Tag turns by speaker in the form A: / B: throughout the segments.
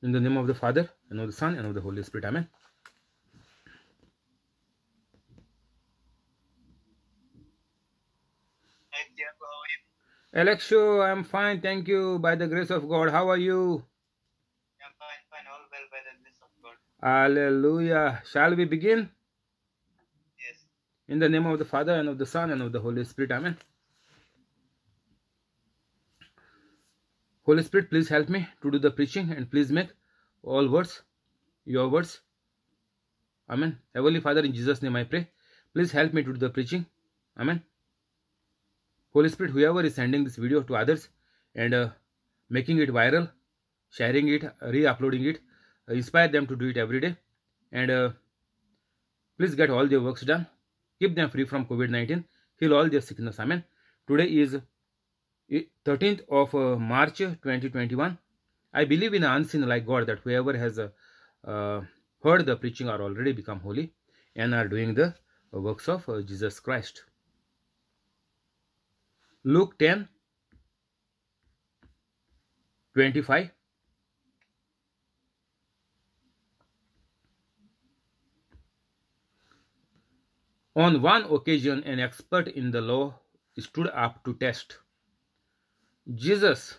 A: In the name of the Father, and of the Son, and of the Holy Spirit. Amen.
B: Hi, Tiago, how are you?
A: Alexio, I'm fine, thank you. By the grace of God, how are you?
B: I'm fine, all well by the grace of God.
A: Hallelujah. Shall we begin?
B: Yes.
A: In the name of the Father, and of the Son, and of the Holy Spirit. Amen. Holy Spirit, please help me to do the preaching, and please make all words your words. Amen. Heavenly Father, in Jesus' name I pray. Please help me to do the preaching. Amen. Holy Spirit, whoever is sending this video to others and making it viral, sharing it, re-uploading it, inspire them to do it every day. And please get all their works done. Keep them free from COVID-19. Heal all their sickness. Amen. Today is 13th of March 2021. I believe in an unseen like God, that whoever has heard the preaching are already become holy and are doing the works of Jesus Christ. Luke 10:25. On one occasion, an expert in the law stood up to test Jesus.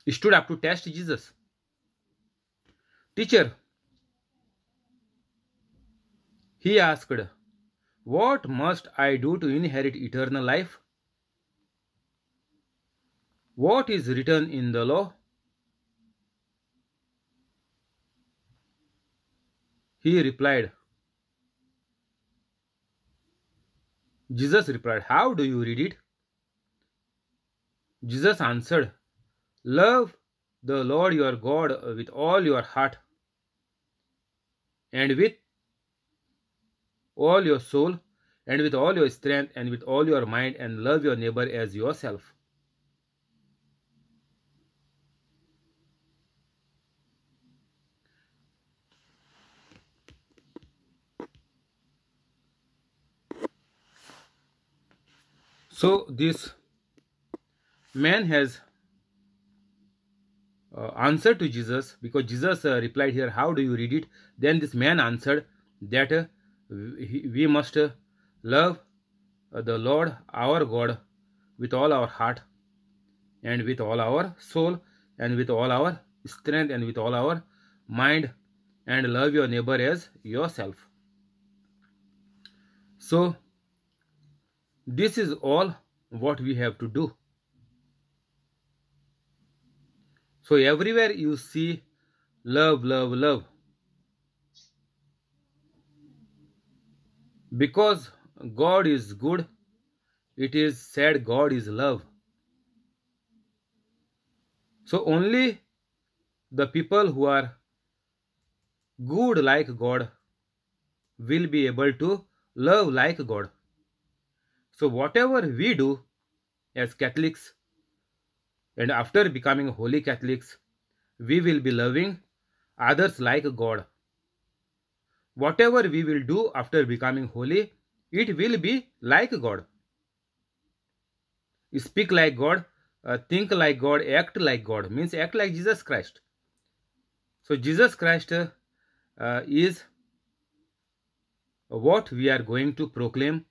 A: Jesus. Teacher, he asked, what must I do to inherit eternal life? What is written in the law? He replied. Jesus replied, how do you read it? Jesus answered, love the Lord your God with all your heart and with all your soul and with all your strength and with all your mind, and love your neighbor as yourself. So this man has answered to Jesus, because Jesus replied here, how do you read it? Then this man answered that we must love the Lord our God with all our heart and with all our soul and with all our strength and with all our mind, and love your neighbor as yourself. So this is all what we have to do. So everywhere you see love, love, love. Because God is good, it is said God is love. So only the people who are good like God will be able to love like God. So whatever we do as Catholics, and after becoming holy Catholics, we will be loving others like God. Whatever we will do after becoming holy, it will be like God. Speak like God, think like God, act like God, means act like Jesus Christ. So Jesus Christ is what we are going to proclaim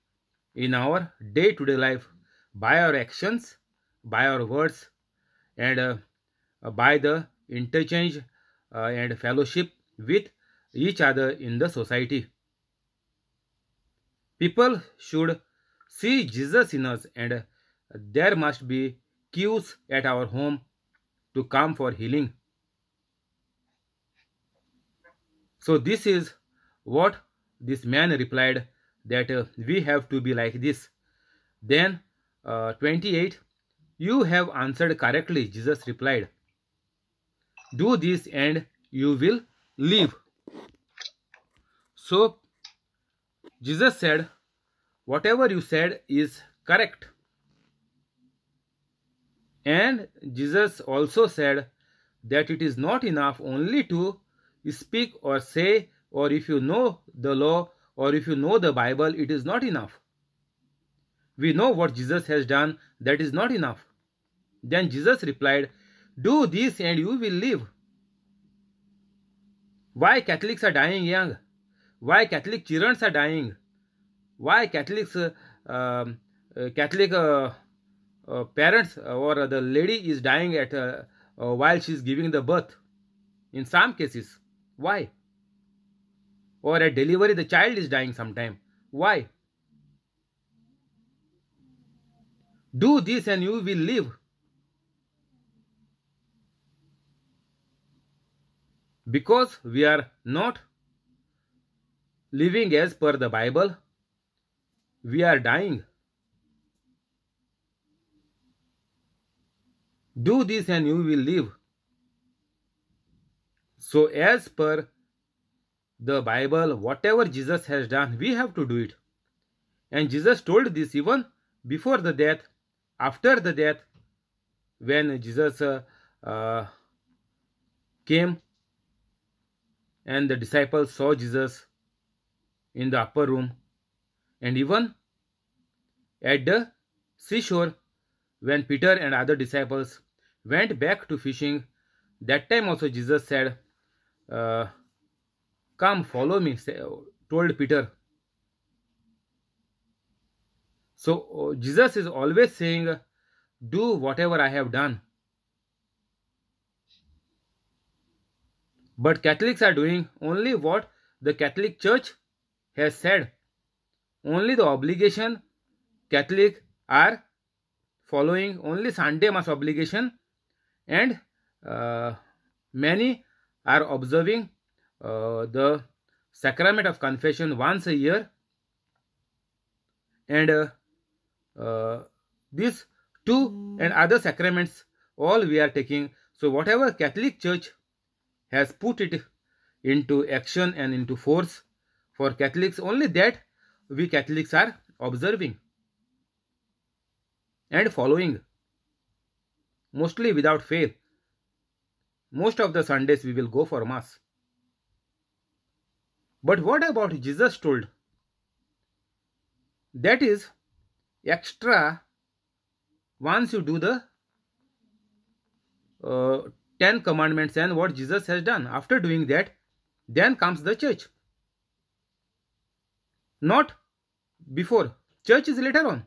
A: in our day-to-day life by our actions, by our words, and by the interchange and fellowship with each other in the society. People should see Jesus in us, and there must be queues at our home to come for healing. So this is what this man replied, that we have to be like this. Then 28, you have answered correctly, Jesus replied. Do this and you will live. So Jesus said, whatever you said is correct. And Jesus also said that it is not enough only to speak or say, or if you know the law or if you know the Bible, it is not enough. We know what Jesus has done, that is not enough. Then Jesus replied, Do this and you will live. Why Catholics are dying young? Why Catholic children are dying? Why Catholics, Catholic parents or the lady is dying at while she is giving the birth? In some cases, why? Or at delivery, the child is dying sometime. Why? Do this and you will live. Because we are not living as per the Bible, we are dying. Do this and you will live. So as per the Bible, whatever Jesus has done, we have to do it. And Jesus told this even before the death, after the death, when Jesus came and the disciples saw Jesus in the upper room, and even at the seashore when Peter and other disciples went back to fishing, that time also Jesus said, come follow me, told Peter. So Jesus is always saying, do whatever I have done. But Catholics are doing only what the Catholic Church has said. Only the obligation Catholic are following, only Sunday Mass obligation, and many are observing the sacrament of confession once a year, and these two and other sacraments all we are taking. So whatever Catholic Church has put it into action and into force for Catholics, only that we Catholics are observing and following, mostly without fail. Most of the Sundays we will go for Mass. But what about Jesus told? That is extra. Once you do the 10 commandments and what Jesus has done, after doing that, then comes the church. Not before. Church is later on.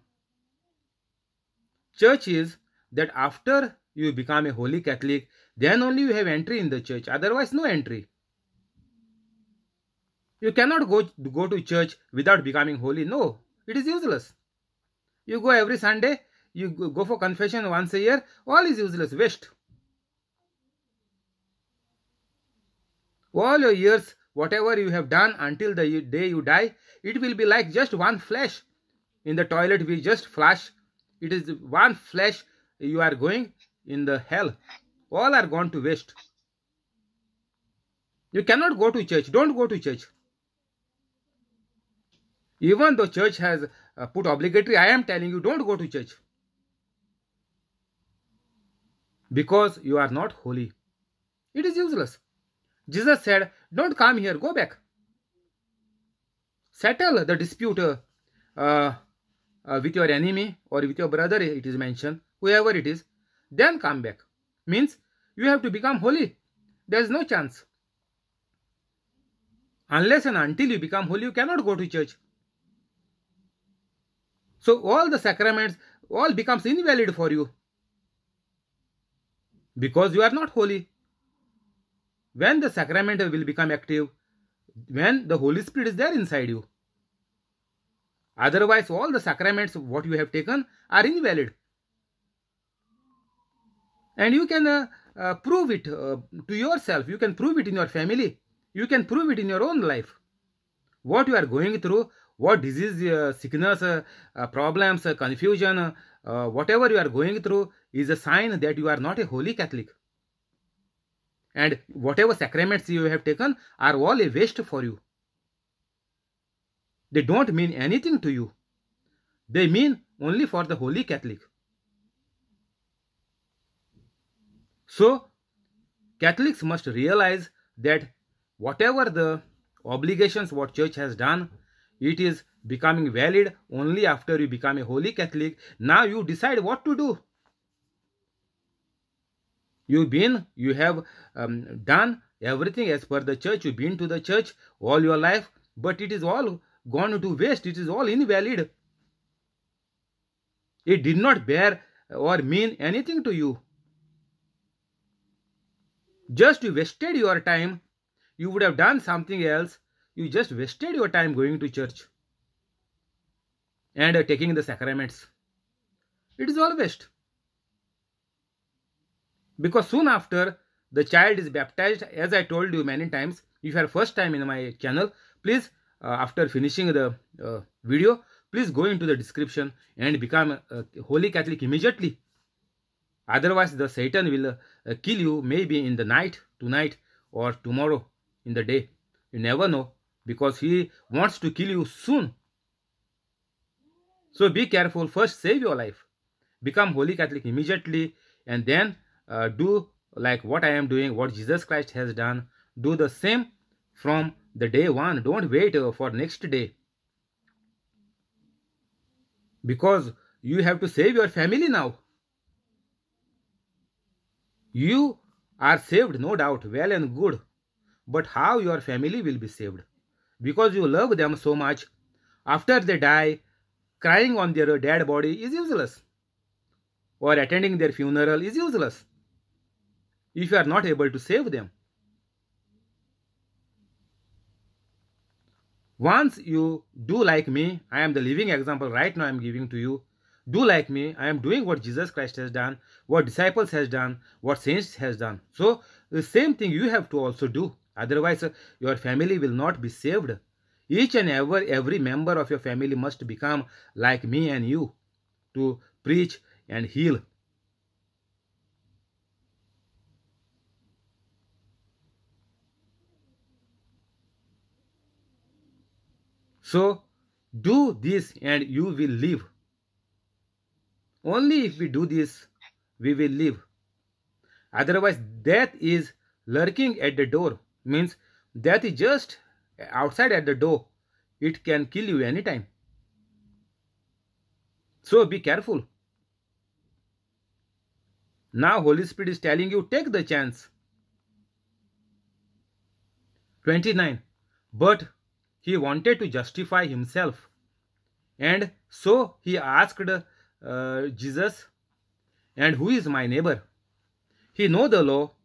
A: Church is that after you become a holy Catholic, then only you have entry in the church. Otherwise, no entry. You cannot go to church without becoming holy. No, it is useless. You go every Sunday, you go for confession once a year, all is useless, waste. All your years, whatever you have done until the day you die, it will be like just one flash. In the toilet, we just flash. It is one flash, you are going in the hell. All are gone to waste. You cannot go to church. Don't go to church. Even though church has put obligatory, I am telling you, don't go to church. Because you are not holy. It is useless. Jesus said, don't come here, go back. Settle the dispute with your enemy or with your brother, it is mentioned, whoever it is, then come back. Means you have to become holy. There is no chance. Unless and until you become holy, you cannot go to church. So all the sacraments, all becomes invalid for you. Because you are not holy. When the sacrament will become active, when the Holy Spirit is there inside you. Otherwise, all the sacraments, what you have taken, are invalid. And you can prove it to yourself. You can prove it in your family. You can prove it in your own life. What you are going through, what disease, sickness, problems, confusion, whatever you are going through is a sign that you are not a holy Catholic. And whatever sacraments you have taken are all a waste for you. They don't mean anything to you. They mean only for the holy Catholic. So, Catholics must realize that whatever the obligations what church has done, it is becoming valid only after you become a holy Catholic. Now you decide what to do. You have done everything as per the church. You've been to the church all your life, but it is all gone to waste. It is all invalid. It did not bear or mean anything to you. Just you wasted your time. You would have done something else. You just wasted your time going to church and taking the sacraments. It is all waste. Because soon after the child is baptized, as I told you many times, if you are first time in my channel, please after finishing the video, please go into the description and become a Holy Catholic immediately. Otherwise the Satan will kill you maybe in the night, tonight or tomorrow in the day. You never know, because he wants to kill you soon. So be careful. First save your life. Become Holy Catholic immediately, and then do like what I am doing, what Jesus Christ has done. Do the same from the day one. Don't wait for next day, because you have to save your family now. You are saved, no doubt, well and good, but how your family will be saved? Because you love them so much. After they die, crying on their dead body is useless, or attending their funeral is useless if you are not able to save them. Once you do like me, I am the living example right now I am giving to you. Do like me. I am doing what Jesus Christ has done, what disciples has done, what saints has done. So the same thing you have to also do. Otherwise your family will not be saved. Each and every member of your family must become like me and you to preach and heal. So do this and you will live. Only if we do this, we will live. Otherwise, death is lurking at the door. Means death is just outside at the door. It can kill you anytime. So be careful. Now Holy Spirit is telling you, take the chance. 29. But he wanted to justify himself, and so he asked Jesus, and who is my neighbor? He know the law.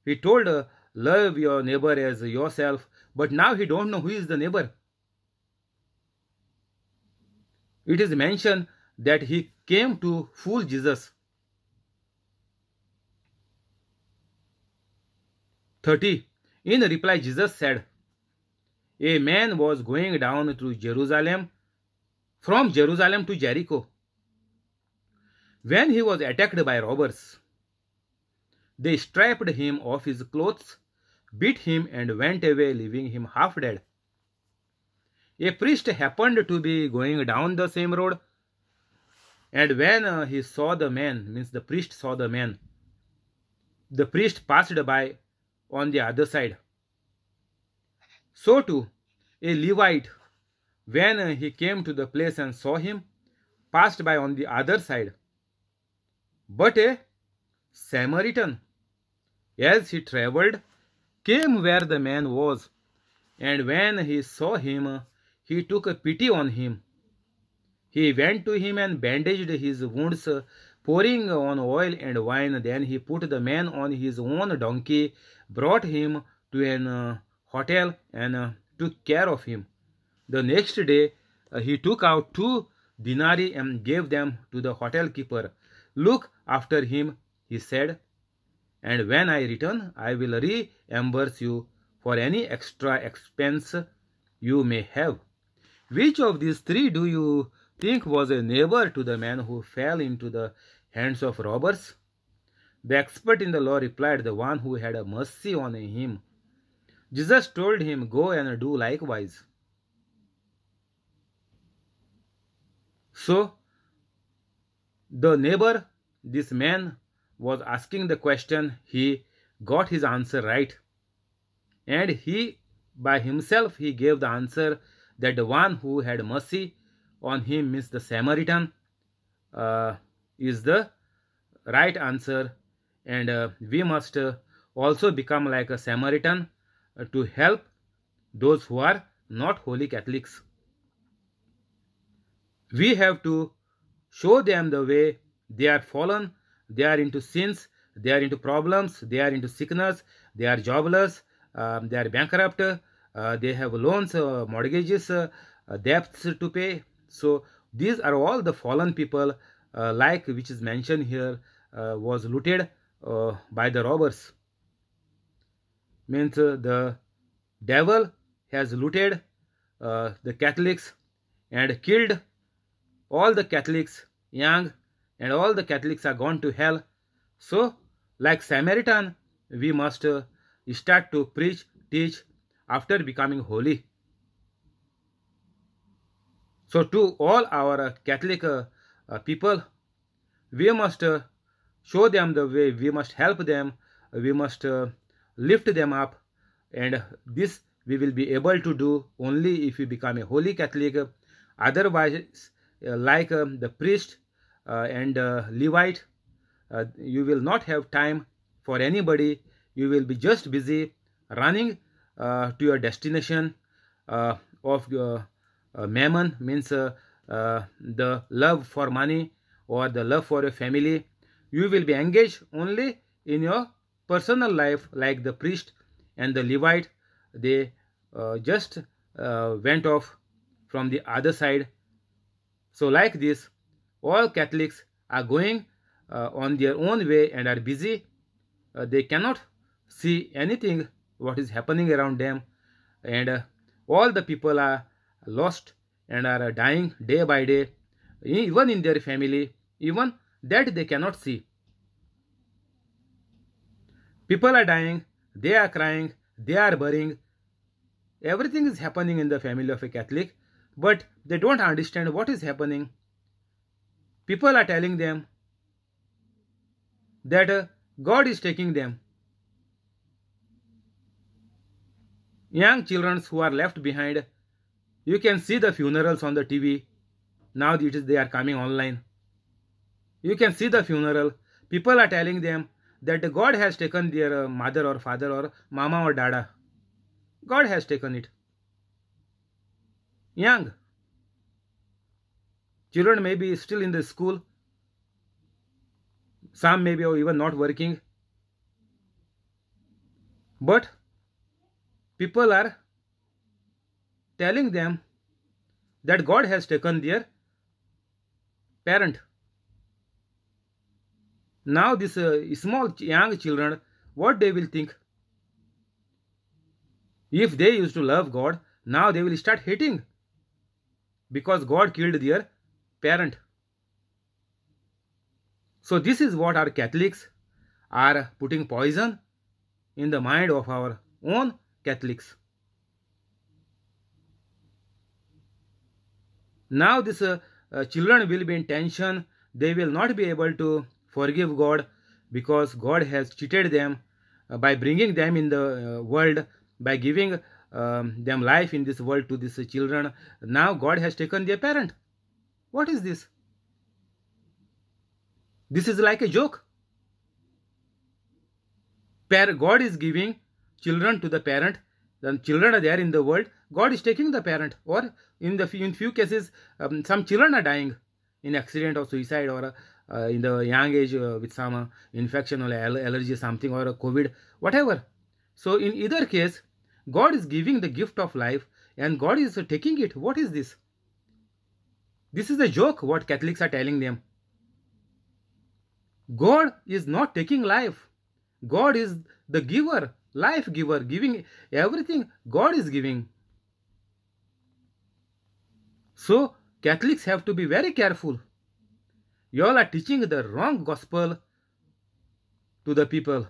A: He told, love your neighbor as yourself, but now he don't know who is the neighbor. It is mentioned that he came to fool Jesus. 30. In reply, Jesus said, a man was going down to Jerusalem, from Jerusalem to Jericho, when he was attacked by robbers. They stripped him of his clothes, beat him, and went away, leaving him half dead. A priest happened to be going down the same road, and when he saw the man, means the priest saw the man, the priest passed by on the other side. So too, a Levite, when he came to the place and saw him, passed by on the other side. But a Samaritan, as he travelled, came where the man was, and when he saw him, he took pity on him. He went to him and bandaged his wounds, pouring on oil and wine. Then he put the man on his own donkey, brought him to an hotel, and took care of him. The next day he took out 2 denarii and gave them to the hotel keeper. Look after him, he said, and when I return, I will reimburse you for any extra expense you may have. Which of these 3 do you think was a neighbor to the man who fell into the hands of robbers? The expert in the law replied, the one who had mercy on him. Jesus told him, go and do likewise. So, the neighbor, this man, was asking the question. He got his answer right. And he, by himself, he gave the answer that the one who had mercy on him, means the Samaritan, is the right answer. and we must also become like a Samaritan to help those who are not holy Catholics. We have to show them the way. They are fallen, they are into sins, they are into problems, they are into sickness, they are jobless, they are bankrupt, they have loans, mortgages, debts to pay. So these are all the fallen people, like which is mentioned here, was looted by the robbers. Means the devil has looted the Catholics and killed all the Catholics, young, and all the Catholics are gone to hell. So, like Samaritan, we must start to preach, teach after becoming holy. So, to all our Catholic people, we must show them the way, we must help them, we must lift them up, and this we will be able to do only if we become a holy Catholic. Otherwise, like the priest and Levite, you will not have time for anybody. You will be just busy running to your destination of mammon, means the love for money or the love for your family. You will be engaged only in your personal life, like the priest and the Levite. They just went off from the other side. So like this, all Catholics are going on their own way and are busy. They cannot see anything what is happening around them, and all the people are lost and are dying day by day, even in their family, even that they cannot see. People are dying, they are crying, they are burying. Everything is happening in the family of a Catholic, but they don't understand what is happening. People are telling them that God is taking them. Young children who are left behind, you can see the funerals on the TV. Now they are coming online. You can see the funeral. People are telling them that God has taken their mother or father or mama or dada. God has taken it. Young children may be still in the school. Some may be even not working. But people are telling them that God has taken their parent. Now this small young children, what they will think? If they used to love God, now they will start hating because God killed their parent. So this is what our Catholics are putting poison in the mind of our own Catholics. Now these children will be in tension. They will not be able to forgive God because God has cheated them by bringing them in the world, by giving them life in this world to these children. Now God has taken their parent. What is this? This is like a joke. God is giving children to the parent. The children are there in the world. God is taking the parent. Or in few cases, some children are dying in accident or suicide or in the young age with some infection or allergy something or COVID, whatever. So in either case, God is giving the gift of life and God is taking it. What is this? This is a joke what Catholics are telling them. God is not taking life. God is the giver, life giver, giving everything. God is giving. So Catholics have to be very careful. You all are teaching the wrong gospel to the people.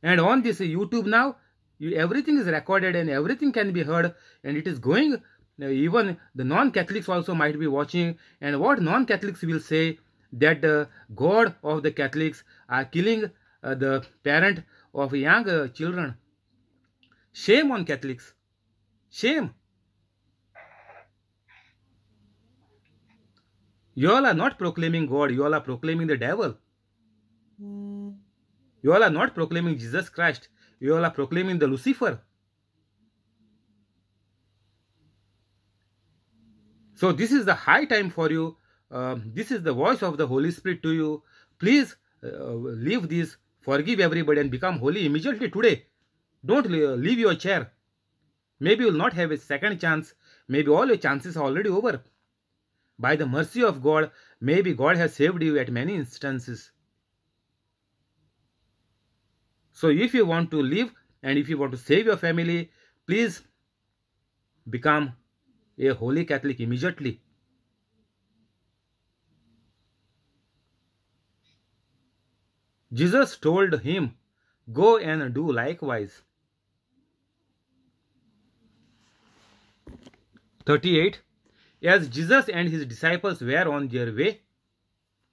A: And on this YouTube now, everything is recorded and everything can be heard, and it is going, even the non-Catholics also might be watching, and what non-Catholics will say, that God of the Catholics are killing the parent of young children. Shame on Catholics. Shame. You all are not proclaiming God, you all are proclaiming the devil. You all are not proclaiming Jesus Christ. You all are proclaiming the Lucifer. So this is the high time for you. This is the voice of the Holy Spirit to you. Please leave this, forgive everybody and become holy immediately today. Don't leave your chair. Maybe you will not have a second chance. Maybe all your chances are already over. By the mercy of God, maybe God has saved you at many instances. So if you want to live and if you want to save your family, please become a holy Catholic immediately. Jesus told him, "Go and do likewise." 38. As Jesus and his disciples were on their way,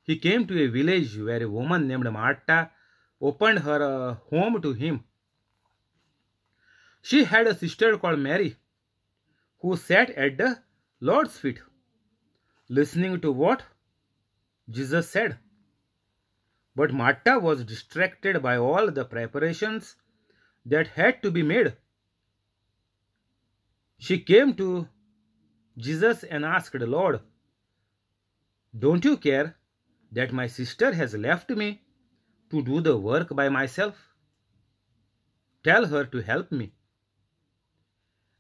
A: he came to a village where a woman named Martha opened her home to him. She had a sister called Mary, who sat at the Lord's feet, listening to what Jesus said. But Martha was distracted by all the preparations that had to be made. She came to Jesus and asked, "Lord, don't you care that my sister has left me to do the work by myself? Tell her to help me."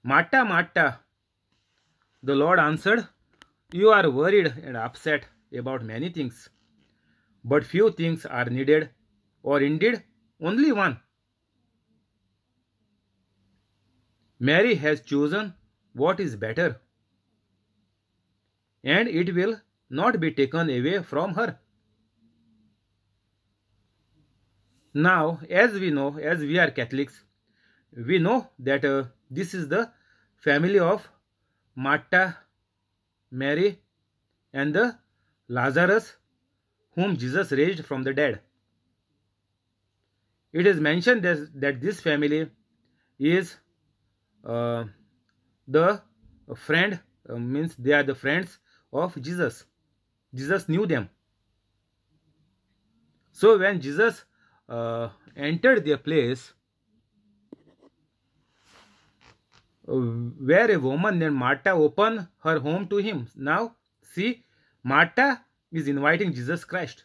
A: "Martha, Martha," the Lord answered, "you are worried and upset about many things, but few things are needed, or indeed only one. Mary has chosen what is better, and it will not be taken away from her." Now, as we know, as we are Catholics, we know that this is the family of Martha, Mary, and the Lazarus, whom Jesus raised from the dead. It is mentioned that this family is the friend, means they are the friends of Jesus. Jesus knew them. So when Jesus entered their place, where a woman named Martha opened her home to him. Now, see, Martha is inviting Jesus Christ.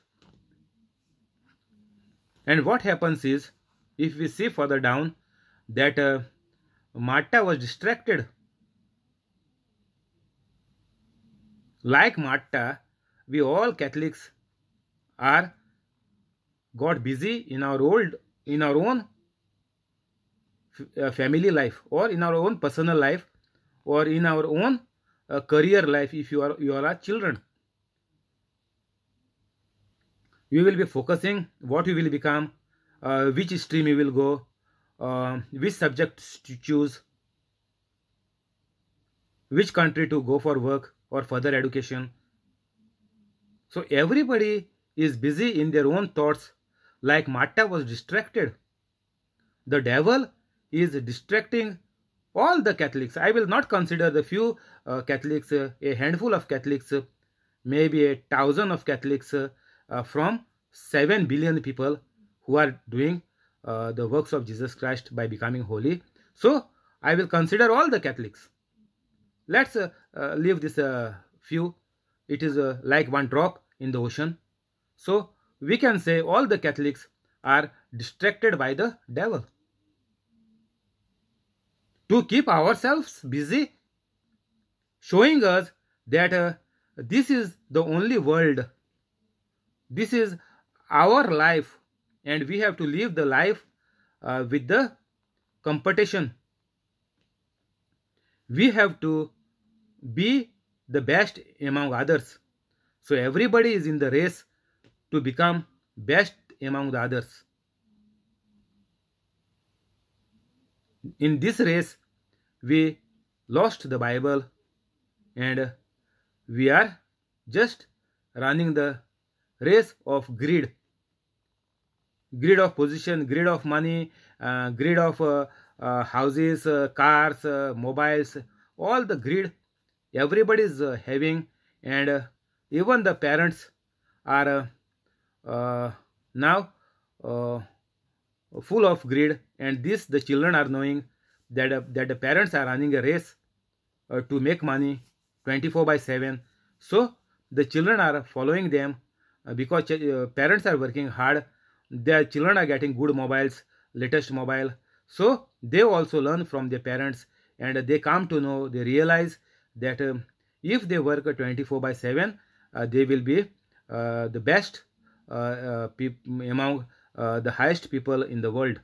A: And what happens is, if we see further down, that Martha was distracted. Like Martha, we all Catholics are got busy in our own family life, or in our own personal life, or in our own career life. If you are children, you will be focusing what you will become, which stream you will go, which subjects to choose, which country to go for work or further education. So everybody is busy in their own thoughts, like Martha was distracted. The devil is distracting all the Catholics. I will not consider the few Catholics, a handful of Catholics, maybe 1,000 of Catholics from 7 billion people who are doing the works of Jesus Christ by becoming holy. So I will consider all the Catholics. Let's leave this few. It is like one drop in the ocean. So we can say all the Catholics are distracted by the devil. To keep ourselves busy, showing us that this is the only world, this is our life, and we have to live the life with the competition. We have to be the best among others. So everybody is in the race to become best among the others. In this race, we lost the Bible, and we are just running the race of greed. Greed of position, greed of money, greed of houses, cars, mobiles, all the greed everybody is having, and even the parents are now uh, full of greed, and this the children are knowing that the parents are running a race to make money 24/7. So the children are following them because parents are working hard. Their children are getting good mobiles, latest mobile. So they also learn from their parents, and they come to know, they realize that if they work 24/7, they will be the best among the highest people in the world.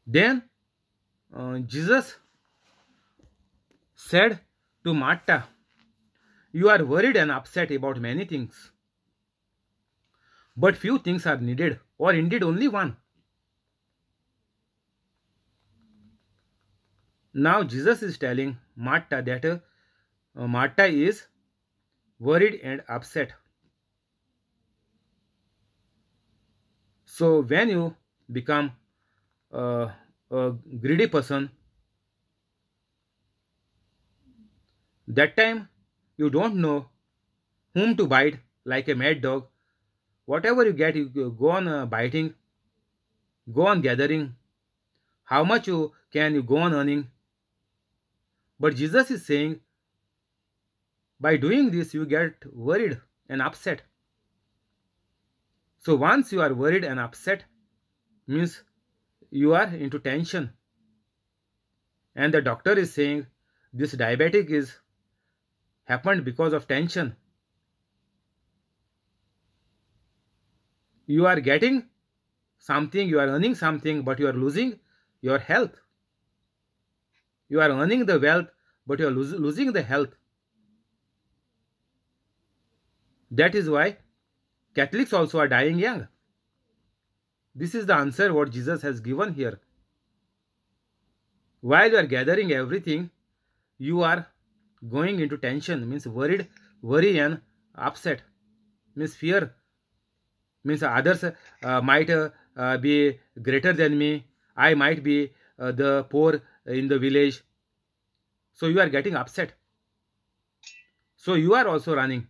A: Then Jesus said to Martha, "You are worried and upset about many things, but few things are needed, or indeed only one." Now Jesus is telling Martha that Martha is worried and upset. So when you become a greedy person, that time you don't know whom to bite, like a mad dog. Whatever you get, you go on biting, go on gathering. How much you can you go on earning? But Jesus is saying, by doing this, you get worried and upset. So once you are worried and upset, means you are into tension. And the doctor is saying this diabetic is happened because of tension. You are getting something, you are earning something, but you are losing your health. You are earning the wealth, but you are losing the health. That is why Catholics also are dying young. This is the answer what Jesus has given here. While you are gathering everything, you are going into tension, means worry and upset, means fear, means others might be greater than me. I might be the poor in the village. So you are getting upset. So you are also running.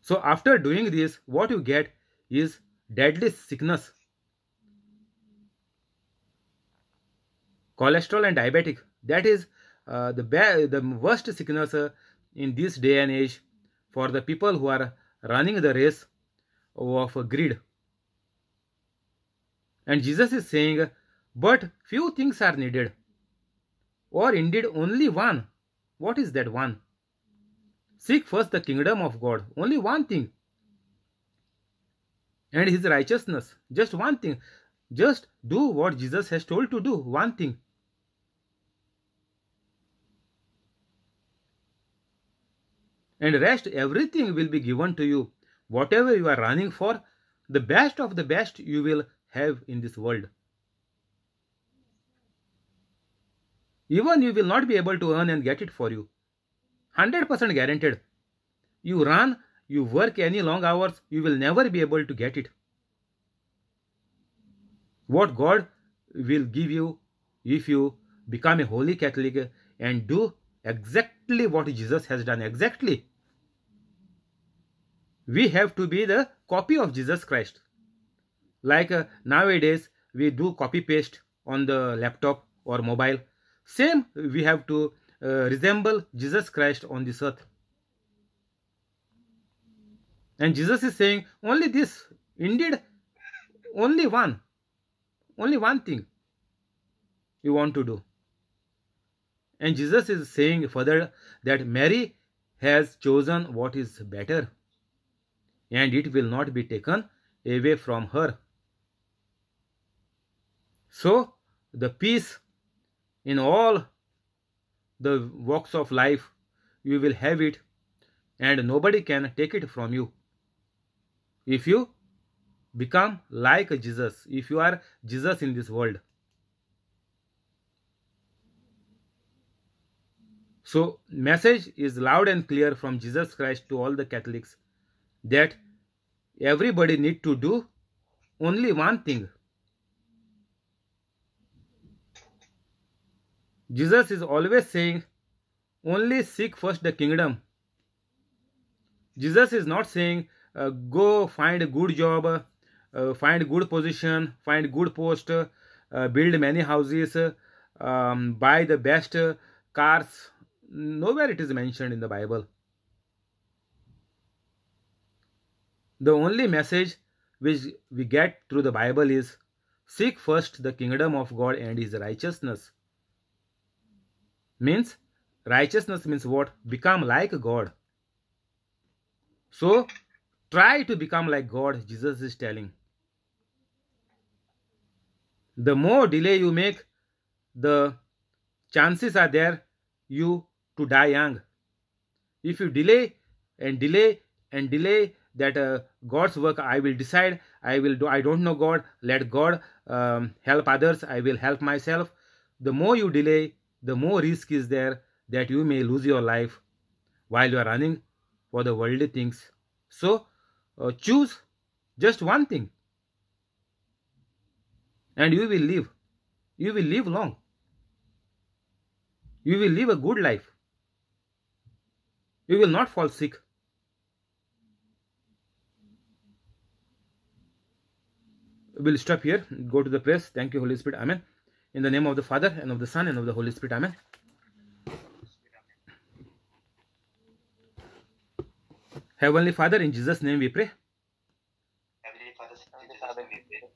A: So after doing this, what you get is deadly sickness, cholesterol and diabetic. That is the worst sickness in this day and age for the people who are running the race of greed. And Jesus is saying, but few things are needed, or indeed only one. What is that one? Seek first the kingdom of God. Only one thing. And his righteousness. Just one thing. Just do what Jesus has told to do. One thing. And rest, everything will be given to you. Whatever you are running for, the best of the best you will have in this world. Even you will not be able to earn and get it for you. 100% guaranteed. You run, you work any long hours, you will never be able to get it. What God will give you if you become a holy Catholic and do exactly what Jesus has done. Exactly. We have to be the copy of Jesus Christ. Like nowadays, we do copy paste on the laptop or mobile. Same, we have to resemble Jesus Christ on this earth. And Jesus is saying only this, indeed only one thing you want to do. And Jesus is saying further that Mary has chosen what is better, and it will not be taken away from her. So the peace in all the walks of life, you will have it, and nobody can take it from you. If you become like Jesus, if you are Jesus in this world. So message is loud and clear from Jesus Christ to all the Catholics that everybody need to do only one thing. Jesus is always saying, only seek first the kingdom. Jesus is not saying go find a good job, find good position, find good post, build many houses, buy the best cars. Nowhere it is mentioned in the Bible. The only message which we get through the Bible is seek first the kingdom of God and his righteousness. Means righteousness means what? Become like God. So try to become like God, Jesus is telling. The more delay you make, the chances are there you to die young. If you delay and delay and delay that God's work, I will decide, I don't know God, let God help others, I will help myself. The more you delay, the more risk is there that you may lose your life while you are running for the worldly things. So choose just one thing and you will live. You will live long. You will live a good life. You will not fall sick. We'll stop here. Go to the prayers. Thank you, Holy Spirit. Amen. In the name of the Father, and of the Son, and of the Holy Spirit. Amen. Heavenly Father, in Jesus' name we pray.
B: Heavenly Father, in Jesus' name we pray.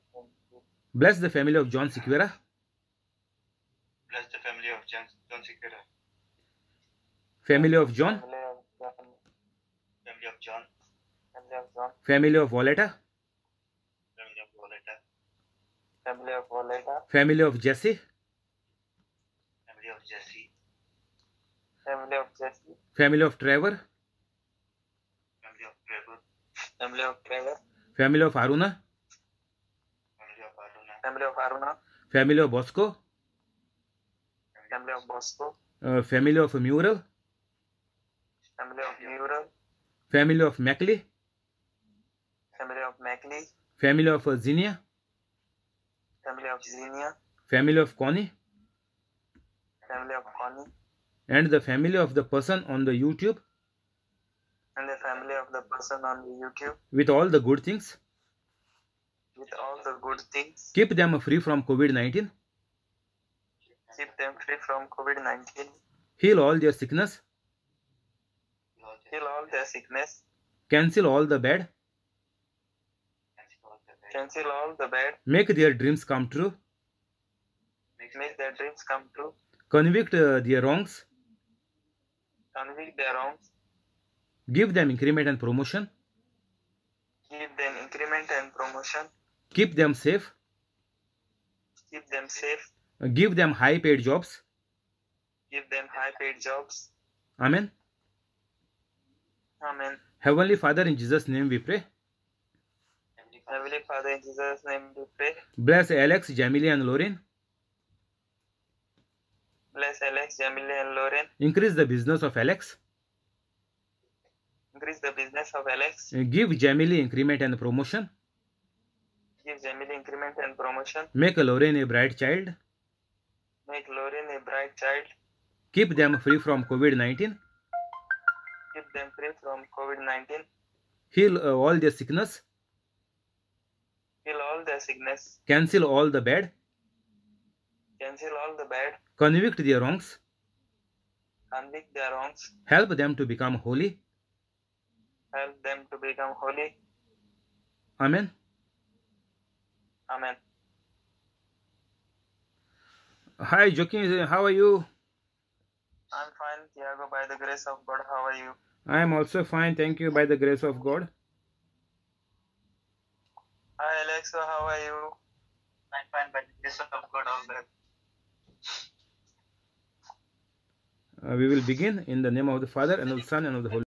A: Bless the family of John Sequeira.
B: Bless the family of John Sequeira.
A: Family of John.
B: Family of John.
A: Family of Violetta.
B: Family of Violetta.
C: Family of Violetta.
A: Family of Jesse.
B: Family of Jesse.
C: Family of Jesse.
A: Family of Trevor.
B: Family of Trevor.
C: Family of Trevor.
A: Family of Aruna.
B: Family of Aruna.
C: Family of Aruna.
A: Family of Bosco.
C: Family of Bosco.
A: Family of Mural.
C: Family of Mural.
A: Family of Mackley.
C: Family of Mackley.
A: Family of Zinnia.
C: Family of Xenia.
A: Family of Connie.
C: Family of Connie.
A: And the family of the person on the YouTube
C: And the family of the person on the YouTube
A: with all the good things.
C: with all the good things.
A: Keep them free from COVID-19.
C: Keep them free from COVID-19.
A: Heal all their sickness.
C: Heal all their sickness.
A: Cancel all the bad.
C: Cancel all the bad.
A: Make their dreams come true.
C: Make their dreams come true.
A: Convict their wrongs.
C: Convict their wrongs.
A: Give them increment and promotion.
C: Give them increment and promotion.
A: Keep them safe.
C: Keep them safe.
A: Give them high paid jobs.
C: Give them high paid jobs.
A: Amen.
C: Amen.
A: Heavenly Father, in Jesus' name we pray.
C: Heavenly Father, in Jesus' name we pray.
A: Bless Alex, Jamili and Lauren.
C: Bless Alex, Jamili and Lauren.
A: Increase the business of Alex.
C: Increase the business of Alex.
A: Give Jamili increment and promotion.
C: Give Jamili increment and promotion.
A: Make Lauren a bright child.
C: Make Lauren a bright child.
A: Keep them free from COVID-19.
C: Keep them free from COVID-19.
A: Heal all their sickness.
C: Heal all their sickness.
A: Cancel all the bad.
C: Cancel all the bad.
A: Convict their wrongs.
C: Convict their wrongs.
A: Help them to become holy.
C: Help them to become holy.
A: Amen.
C: Amen.
A: Hi, Joaquin. How are you?
C: I'm fine, Tiago, by the grace of God. How are you?
A: I am also fine. Thank you, by the grace of God.
C: Hi, Alexa. How are you?
B: I'm fine by the grace of God, all well.
A: We will begin in the name of the Father and of the Son and of the Holy